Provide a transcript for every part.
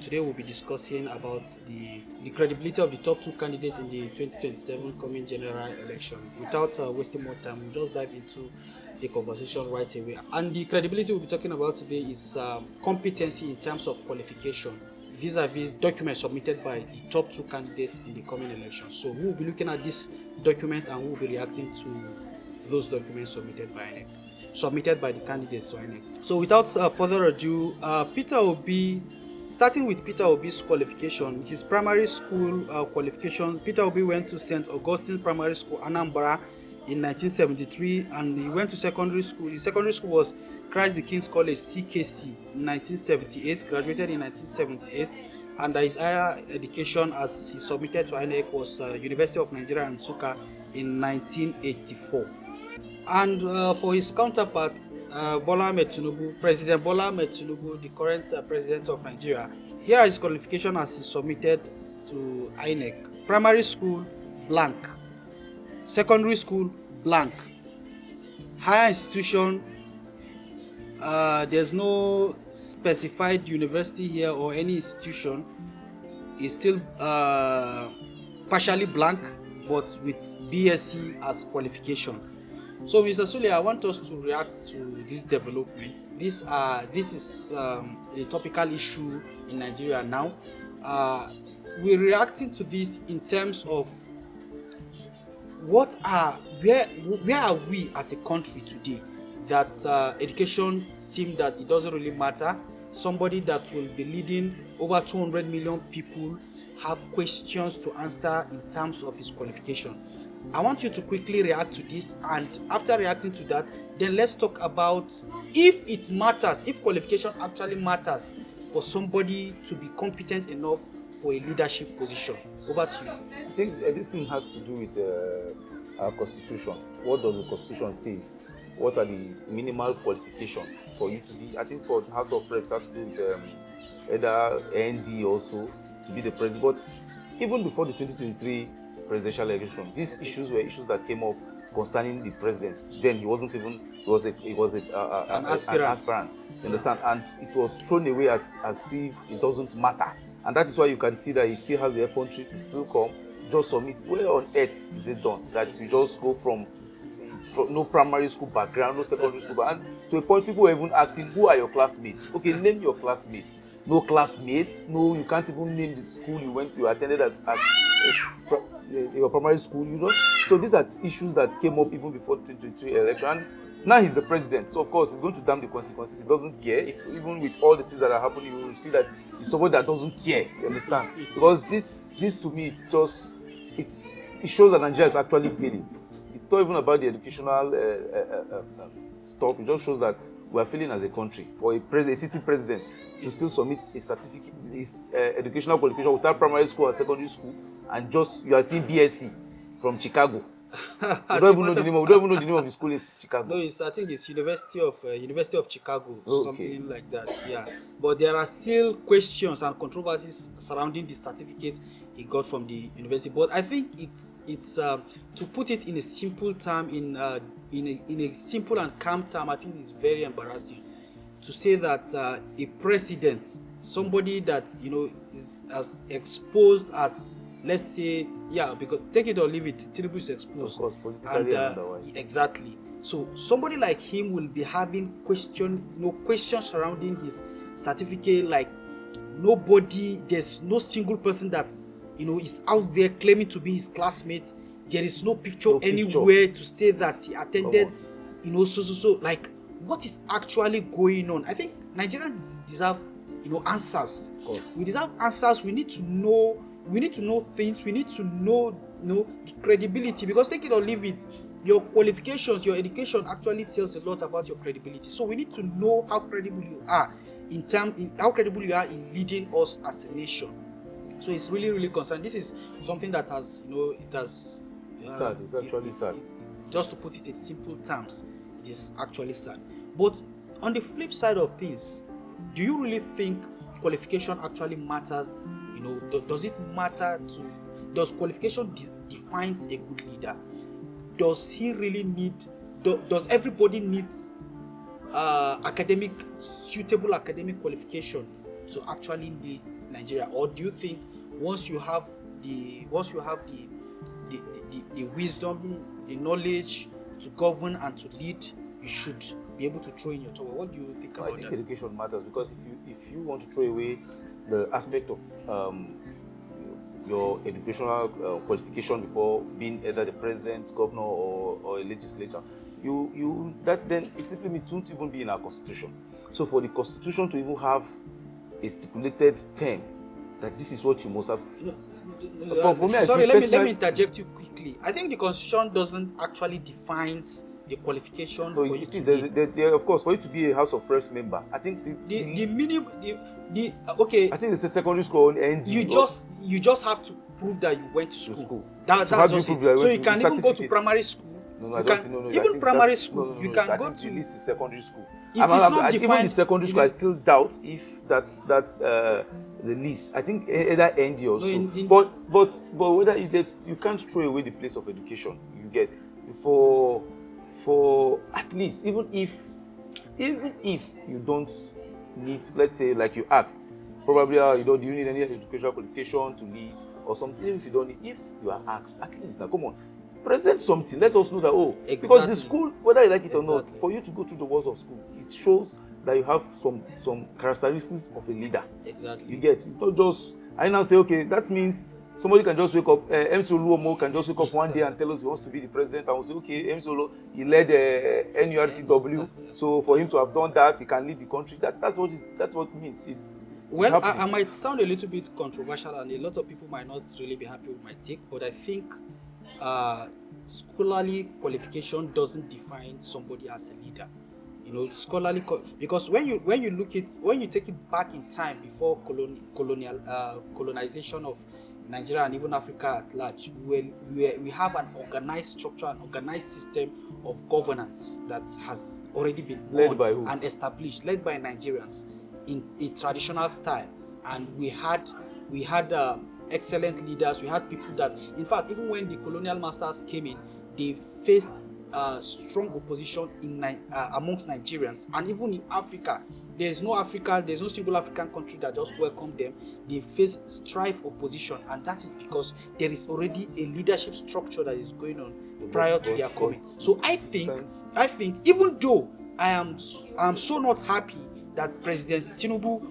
Today we'll be discussing about the credibility of the top two candidates in the 2027 coming general election. Without wasting more time, we'll just dive into the conversation right away. And the credibility we'll be talking about today is competency in terms of qualification vis-a-vis documents submitted by the top two candidates in the coming election. So we'll be looking at this document and we'll be reacting to those documents submitted by INEC, submitted by the candidates to INEC. So without further ado, starting with Peter Obi's qualification, his primary school qualifications. Peter Obi went to St. Augustine Primary School, Anambra, in 1973, and he went to secondary school. His secondary school was Christ the King's College, CKC, in 1978, graduated in 1978, and his higher education, as he submitted to INEC, was University of Nigeria and Nsukka in 1984. And for his counterpart, Bola Ahmed Tinubu, President Bola Ahmed Tinubu, the current president of Nigeria, here is qualification as he submitted to INEC. Primary school, blank. Secondary school, blank. Higher institution, there's no specified university here or any institution. Is still partially blank, but with BSc as qualification. So, Mr. Sule, I want us to react to this development. This is a topical issue in Nigeria now. We're reacting to this in terms of where are we as a country today that education seems that it doesn't really matter. Somebody that will be leading over 200 million people have questions to answer in terms of his qualification. I want you to quickly react to this, and after reacting to that, then let's talk about if it matters, if qualification actually matters for somebody to be competent enough for a leadership position. Over to you. I think everything has to do with our constitution. What does the constitution say? What are the minimal qualifications for you to be? I think for the House of Reps has to do with either ND also to be the president. But even before the 2023 presidential election, these issues were issues that came up concerning the president. Then he wasn't even, he was an aspirant. You understand? And it was thrown away as if it doesn't matter. And that is why you can see that he still has the effrontery to still come, just submit. Where on earth is it done? That you just go from no primary school background, no secondary school background, and to a point people were even asking, who are your classmates? Okay, name your classmates. No classmates, no, you can't even name the school you attended as your primary school, you know. So these are issues that came up even before the 2023 election. And now he's the president, so of course he's going to damn the consequences. He doesn't care. If even with all the things that are happening, you will see that he's somebody that doesn't care. You understand? Because this to me, it shows that Nigeria is actually failing. It's not even about the educational stuff. It just shows that we are failing as a country. For a city president to still submit a certificate, his educational qualification without primary school or secondary school, and just you are seeing BSc from Chicago. We don't even know the name of the school in Chicago. No, I think it's University of Chicago, something like that. Yeah, but there are still questions and controversies surrounding the certificate he got from the university. But I think it's to put it in a simple term, in a simple and calm term, I think it's very embarrassing to say that a president, somebody that is as exposed as, let's say, yeah, because take it or leave it, Tinubu is exposed. Of course, politically and otherwise. Exactly. So somebody like him will be having questions surrounding his certificate. Like there's no single person that is out there claiming to be his classmate. There is no picture anywhere to say that he attended. So. Like, what is actually going on? I think Nigerians deserve answers. Of course. We deserve answers. We need to know. We need to know things. We need to know the credibility, because take it or leave it, your qualifications, your education actually tells a lot about your credibility. So we need to know how credible you are in leading us as a nation. So it's really, really concerning. This is something that has sad. It's actually sad. Just to put it in simple terms, it is actually sad. But on the flip side of things, do you really think qualification actually matters? Does it matter does qualification defines a good leader? Does he really need, does everybody need suitable academic qualification to actually lead Nigeria, or do you think once you have the wisdom, the knowledge to govern and to lead, you should be able to throw in your towel? What do you think I about think that? education matters, because if you want to throw away the aspect of your educational qualification before being either the president, governor, or a legislator, you that then it simply means it won't even be in our constitution. So for the constitution to even have a stipulated term that this is what you must have. For me, I Sorry, feel let me personally, interject you quickly. I think the constitution doesn't actually defines the qualification so for you you see, to lead. of course, for you to be a House of Reps member, I think The minimum okay, I think it's a secondary school or ND you just have to prove that you went to to school. school. That's So how do you just prove it. that So you you went to can even go to certificate? primary school. No, You I don't can think. No, I even think primary that's, school. no, You can I go think the to. list is secondary school. It is not Even defined. the secondary school, I still doubt if that's the list. I think either ND or No, so. in But whether you can't throw away the place of education. You get for at least, even if you don't need, let's say, like you asked, probably do you need any educational qualification to lead or something? Even if you don't need, if you are asked, at least now, come on, present something. Let us know that, because the Exactly. school, whether you like it or not, Exactly. for you to go through the walls of school, it shows that you have some characteristics of a leader. Exactly. You get, it's not just, I now say, okay, that means somebody can just wake up, MC Oluomo can just wake up one day and tell us he wants to be the president, and we'll say, okay, MC Oluomo, he led NURTW, so for him to have done that, he can lead the country. That's what it means. It's Well, I happening. might sound a little bit controversial, and a lot of people might not really be happy with my take, but I think scholarly qualification doesn't define somebody as a leader. Scholarly because when you take it back in time before colonization of Nigeria and even Africa at large, we have an organized structure, an organized system of governance that has already been Led by who? and established, led by Nigerians in a traditional style, and we had excellent leaders. We had people that, in fact, even when the colonial masters came in, they faced strong opposition amongst Nigerians, and even in Africa. There's no single African country that just welcomed them. They face strife opposition, and that is because there is already a leadership structure that is going on prior to their coming. So I think even though I am so not happy that President Tinubu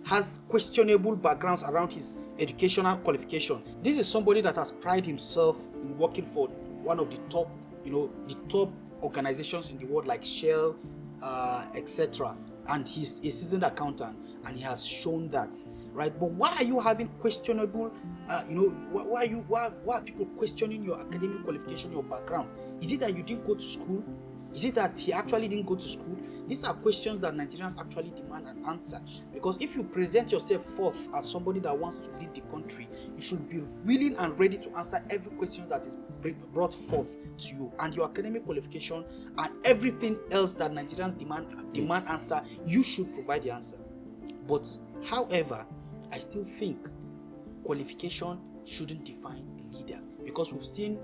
has questionable backgrounds around his educational qualification. This is somebody that has prided himself in working for one of the top organizations in the world, like Shell, etc. And he's a seasoned accountant, and he has shown that, right? But why are you having questionable, why are people questioning your academic qualification, your background? Is it that you didn't go to school? Is it that he actually didn't go to school? These are questions that Nigerians actually demand an answer. Because if you present yourself forth as somebody that wants to lead the country, you should be willing and ready to answer every question that is brought forth to you. And your academic qualification and everything else that Nigerians demand answer, you should provide the answer. But however, I still think qualification shouldn't define a leader, because we've seen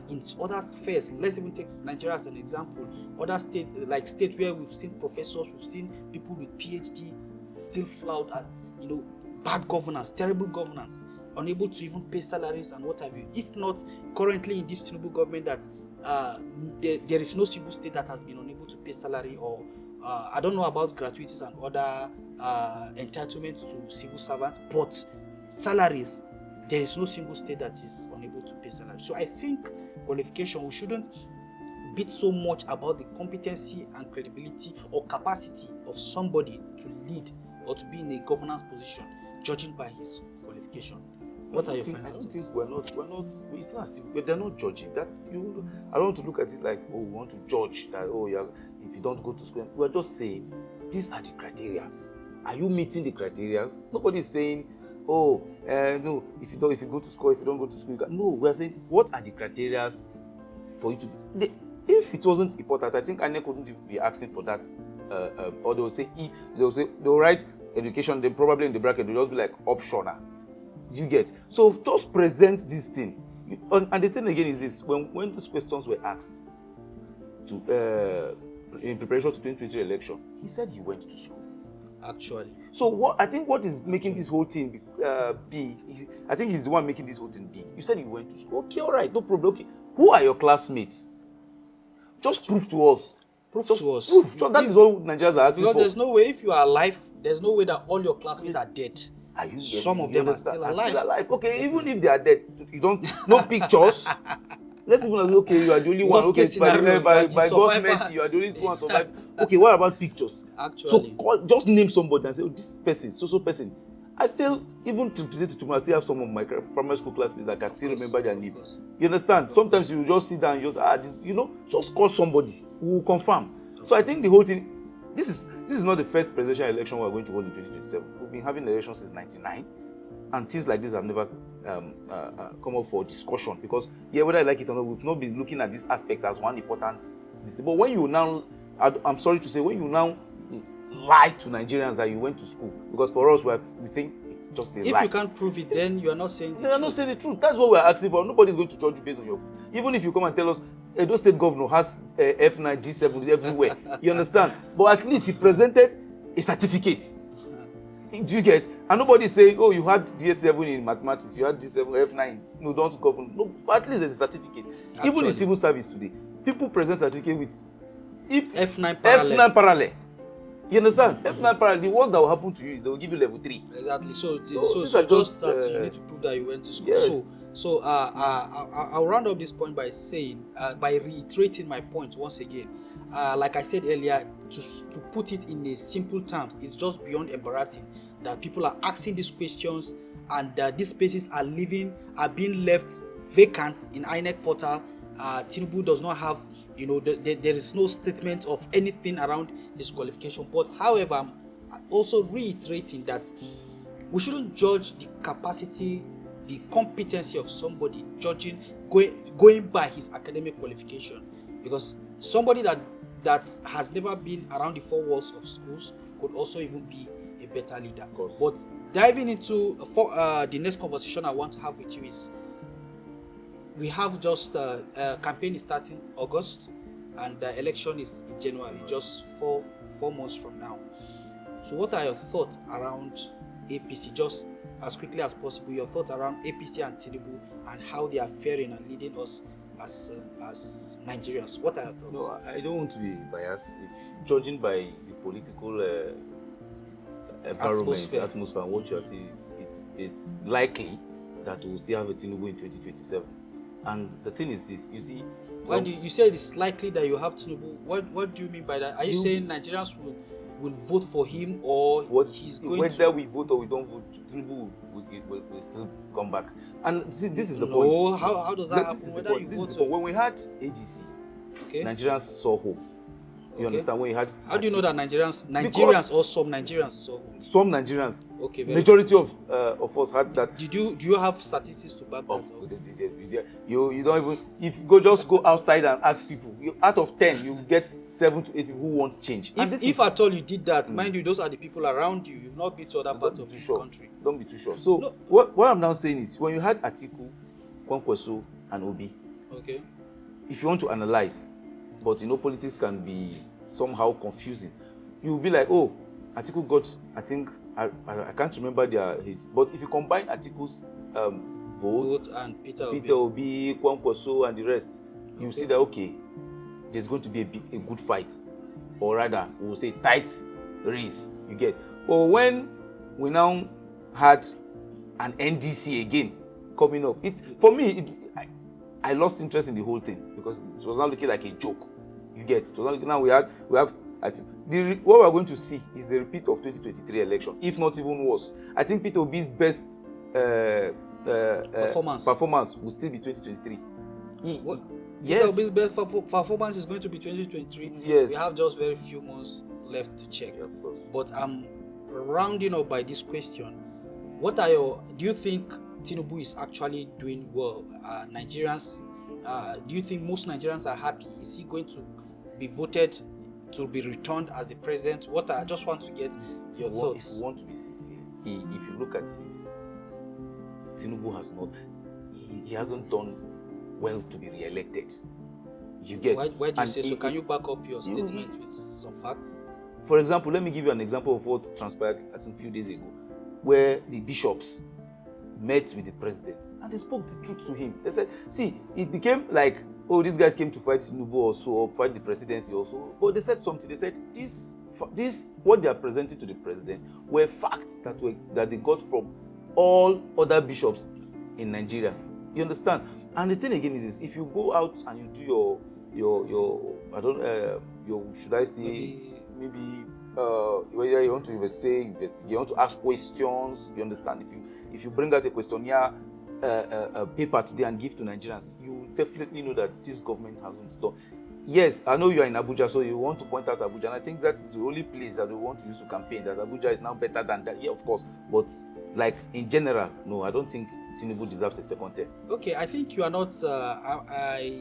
in other spheres. Let's even take Nigeria as an example. Other states, like state where we've seen professors, we've seen people with PhD still flout at bad governance, terrible governance, unable to even pay salaries and what have you. If not currently in this Tinubu government, that there is no single state that has been unable to pay salary, or I don't know about gratuities and other entitlements to civil servants, but salaries, there is no single state that is unable to pay salary. So I think qualification, we shouldn't beat so much about the competency and credibility or capacity of somebody to lead or to be in a governance position, judging by his qualification. What are your final thoughts? I don't think we're not. It's not as if they're not judging that. I don't want to look at it like, we want to judge that. If you don't go to school, we're just saying these are the criteria. Are you meeting the criteria? Nobody's saying, no, if you go to school, if you don't go to school, you can. No, we're saying, what are the criteria for you to be? If it wasn't important, I think INEC wouldn't be asking for that. Or they'll write education, then probably in the bracket they'll just be like optional. You get? So just present this thing. And the thing again is this: when these questions were asked in preparation to 2020 election, he said he went to school. Actually. So what I think what is making this whole thing big, I think he's the one making this whole thing big. You said you went to school. Okay, all right, no problem. Okay, who are your classmates? Just prove to us. Prove Just to us. prove. So that is all Nigerians are asking Because for. there's no way, if you are alive, there's no way that all your classmates are dead. Are you Some of you them are understand? still alive. Still alive. Okay, Definitely. even if they are dead, you don't no pictures. Let's even assume, okay, you are the only one. Worst Okay, case scenario, by you are the God's survivor. mercy, you are the only one survive. Okay, what about pictures? Actually. So just name somebody and say, oh, this person, so person. I still, even till today to tomorrow, I still have some of my primary school classmates that can still remember their name. You understand? Sometimes you just sit down and just this, just call somebody who will confirm. So I think the whole thing, this is not the first presidential election we are going to hold in 2027. We've been having elections since '99. And things like this have never come up for discussion because, whether I like it or not, we've not been looking at this aspect as one important thing. But when you now, I'm sorry to say, when you now lie to Nigerians that you went to school, because for us, we think it's just a lie. If you can't prove it, then you are not saying the truth. You are not saying the truth. That's what we're asking for. Nobody's going to judge you based on your... Even if you come and tell us, Edo State Governor has F9, G7 everywhere. You understand? But at least he presented a certificate. Do you get? And nobody's saying, oh, you had DS7 in mathematics, you had D7, F9. No, don't govern. No, but at least there's a certificate. Actually. Even in civil service today, people present certificate with F9 parallel. F9 parallel. You understand? F9 parallel. The worst that will happen to you is they will give you level 3. Exactly. So just that you need to prove that you went to school. Yes. So I'll round up this point by saying, by reiterating my point once again. Like I said earlier, to put it in a simple terms, it's just beyond embarrassing that people are asking these questions and these spaces are being left vacant in INEC portal. Tinubu does not have, there is no statement of anything around his qualification. But however, I'm also reiterating that we shouldn't judge the capacity, the competency of somebody going by his academic qualification, because somebody that has never been around the four walls of schools could also even be a better leader. But diving into the next conversation I want to have with you is, we have just campaign is starting August and the election is in January, just four months from now. So what are your thoughts around APC? Just as quickly as possible, your thoughts around APC and Tinubu and how they are faring and leading us as Nigerians. What are your thoughts? No, I don't want to be biased. If judging by the political environment, atmosphere, and what you are seeing, it's likely that we will still have a Tinubu in 2027. And the thing is this, you see. Why do you say it's likely that you have Tinubu? What do you mean by that? Are you saying Nigerians will vote for him, or he's going whether we vote or we don't vote, Tinubu will still come back? And this is the point. No, how does that happen? Whether you vote or... When we had AGC, Nigerians saw hope. You understand? When you had... How do you know that Nigerians or some Nigerians saw hope? Some Nigerians. Okay. Majority of us had that. Do you have statistics to back that up? You don't even... If you just go outside and ask people, out of 10, you get 7 to 8 people who want change. If at all you did that, mind you, those are the people around you. You've not been to other parts of the country. Don't be too sure. So what I'm now saying is, when you had Atiku, Kwankwaso, and Obi, okay, if you want to analyze, but politics can be somehow confusing. You'll be like, oh, Atiku got, I think, I can't remember his, but if you combine Atiku's vote and Peter Obi, Kwankwaso, and the rest, you see that, okay, there's going to be a good fight, or rather, we'll say tight race, you get. But when we now had an NDC again coming up, for me, I lost interest in the whole thing because it was not looking like a joke. You get. It was not looking, now we have what we're going to see is the repeat of 2023 election, if not even worse. I think Peter Obi's best performance will still be 2023. Yes. Peter Obi's best performance is going to be 2023. Yes. We have just very few months left to check. Yeah, of course. But I'm rounding up by this question. Do you think Tinubu is actually doing well? Nigerians, do you think most Nigerians are happy? Is he going to be voted to be returned as the president? I just want to get your thoughts. If you want to be sincere, if you look at Tinubu has not, he hasn't done well to be re-elected. You get. Why do you say so? Can you back up your statement with some facts? For example, let me give you an example of what transpired I think a few days ago, where the bishops met with the president and they spoke the truth to him. They said, see, it became like, oh, these guys came to fight Tinubu also, or fight the presidency also. But they said something. They said, this what they are presenting to the president were facts that they got from all other bishops in Nigeria. You understand? And the thing again is this: if you go out and you do your I don't your should I say maybe whether you want to investigate, you want to ask questions. You understand? If you bring out a questionnaire paper today and give to Nigerians, you definitely know that this government hasn't done. Yes, I know you are in Abuja, so you want to point out Abuja, and I think that's the only place that we want to use to campaign, that Abuja is now better than that. Yeah, of course, but like in general, no, I don't think Tinubu deserves a second term. Okay, I think you are not, I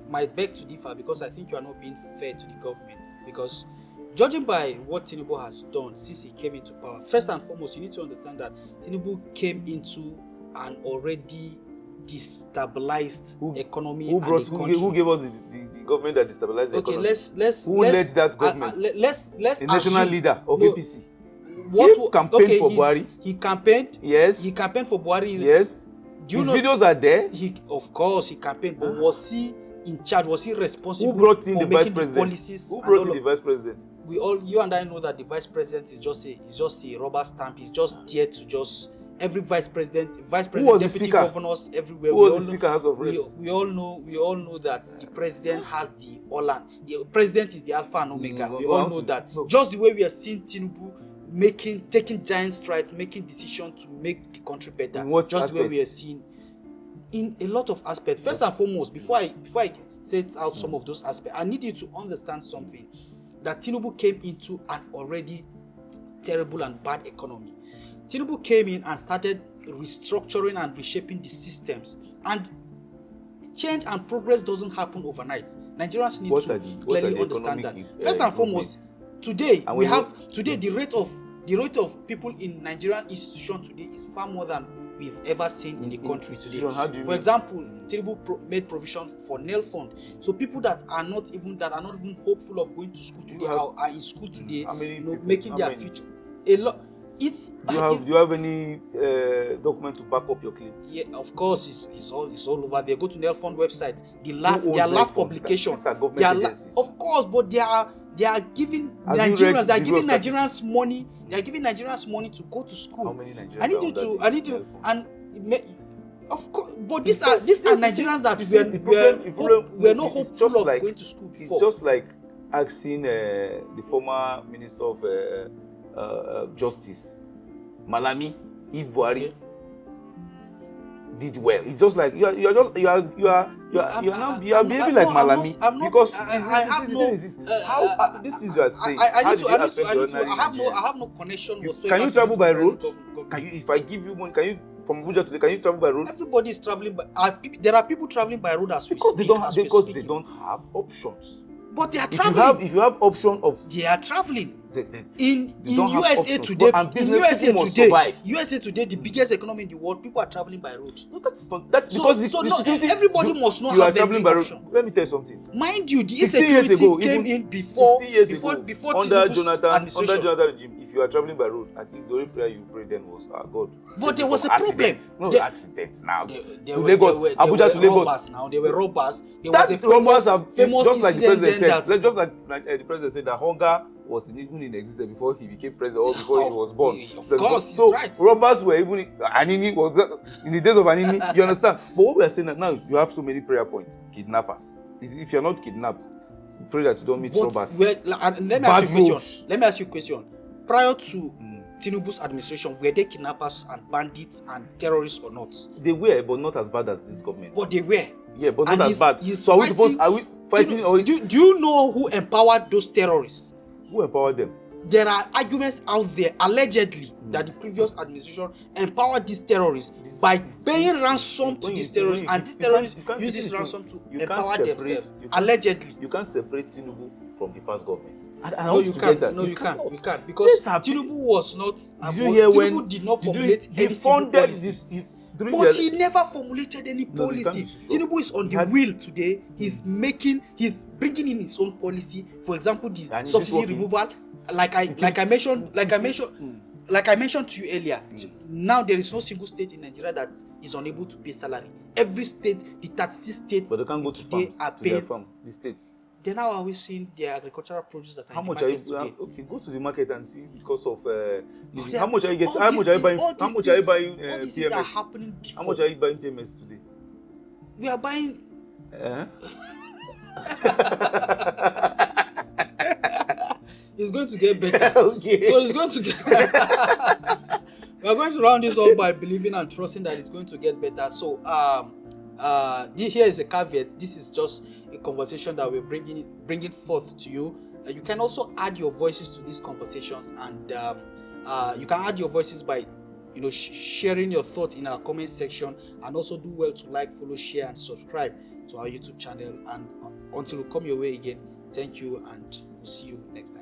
might beg to differ, because I think you are not being fair to the government, because judging by what Tinubu has done since he came into power, first and foremost, you need to understand that Tinubu came into an already destabilized economy. Who gave us the government that destabilized the economy? Who led that government? Let's the national leader of APC. He campaigned for Buhari. He campaigned. Yes. He campaigned for Buhari. Yes. His videos are there. Of course, he campaigned, but was he in charge? Was he responsible? Who brought in for the vice making president? The policies? Who brought in the vice president? You and I know that the vice president is just a rubber stamp. He's just there to just. Every vice president, deputy governors, everywhere. Who was the Speaker House of Reps? We all know that the president has the all-and. The president is the alpha and omega. We all know that. No. Just the way we are seeing Tinubu taking giant strides, making decisions to make the country better. Just the way we are seeing in a lot of aspects. First and foremost, before I state out some of those aspects, I need you to understand something: that Tinubu came into an already terrible and bad economy. Tinubu came in and started restructuring and reshaping the systems. And change and progress doesn't happen overnight. Nigerians need to clearly understand that. First and foremost, today the rate of people in Nigerian institutions today is far more than we've ever seen in the country today. For example, Tinubu made provision for nail fund. So people that are not even hopeful of going to school today are in school today, making their future. A lot. Do you have any document to back up your claim? Yeah, of course, it's all over there. Go to Nail Fund website. Their last publication. Of course, but they are giving Nigerians. They are giving Nigerians money. They are giving Nigerians money to go to school. How many Nigerians? I need to, and of course, but these are Nigerians that we're not hopeful of going to school before. It's just like asking the former minister of Justice, Malami, if Buhari did well. It's just like you are behaving like Malami, because this is you are saying. I have no connection whatsoever. Can you travel by road? If I give you money, can you from Abuja today? Can you travel by road? Everybody is traveling by. There are people traveling by road as we speak. Because they don't have options. But they are traveling. If you have option of, they are traveling. In USA today, USA today, the biggest economy in the world, people are traveling by road. No, that's not that, because everybody must not have traveling by road. Let me tell you something. Mind you, the insecurity came in before under Jonathan regime. If you are traveling by road, at least the only prayer you pray then was, God. But there was a problem. No accidents now. To Lagos, Abuja to Lagos. Now there were robbers. There was a famous just like the president said. Just like the president said that hunger was even in existence before he became president or before he was born. Of course, he's right. Robbers were even Anini was in the days of Anini. You understand? But what we are saying that now, you have so many prayer points. Kidnappers. If you're not kidnapped, pray that you don't meet robbers. Let me ask you a question. Prior to Tinubu's administration, were they kidnappers and bandits and terrorists or not? They were, but not as bad as this government. But they were. Yeah, but not as bad. So are we fighting? Do you know who empowered those terrorists? Who empowered them? There are arguments out there, allegedly, that the previous administration empowered these terrorists by paying ransom to these terrorists, and these terrorists use this ransom to empower themselves. Allegedly. You can't separate Tinubu from the past government. No, you can't. Because Tinubu was not. Tinubu did not formulate any single policy. during But the he never formulated any No, you can't policy. be sure. Tinubu is on He the had- wheel today. He's bringing in his own policy. For example, the And is it subsidy working? removal. Like I mentioned to you earlier. Now there is no single state in Nigeria that is unable to pay salary. Every state, the 36 states, But they can't go to today farms, are to their paying. farm, the states. Then how are we seeing the agricultural produce that are How in the much are you? markets today? Okay, go to the market and see the cost of living. There- How much are you getting? all How these much are you things- buying? all How these much are you things- buying all these things are PMS? happening How before. much are you buying PMS today? We are buying. It's going to get better. Okay. So it's going to get. We are going to round this off by believing and trusting that it's going to get better. So here is a caveat. This is just a conversation that we're bringing forth to you. You can also add your voices to these conversations, and you can add your voices by sharing your thoughts in our comment section, and also do well to like, follow, share, and subscribe to our YouTube channel. And until we come your way again, thank you, and we'll see you next time.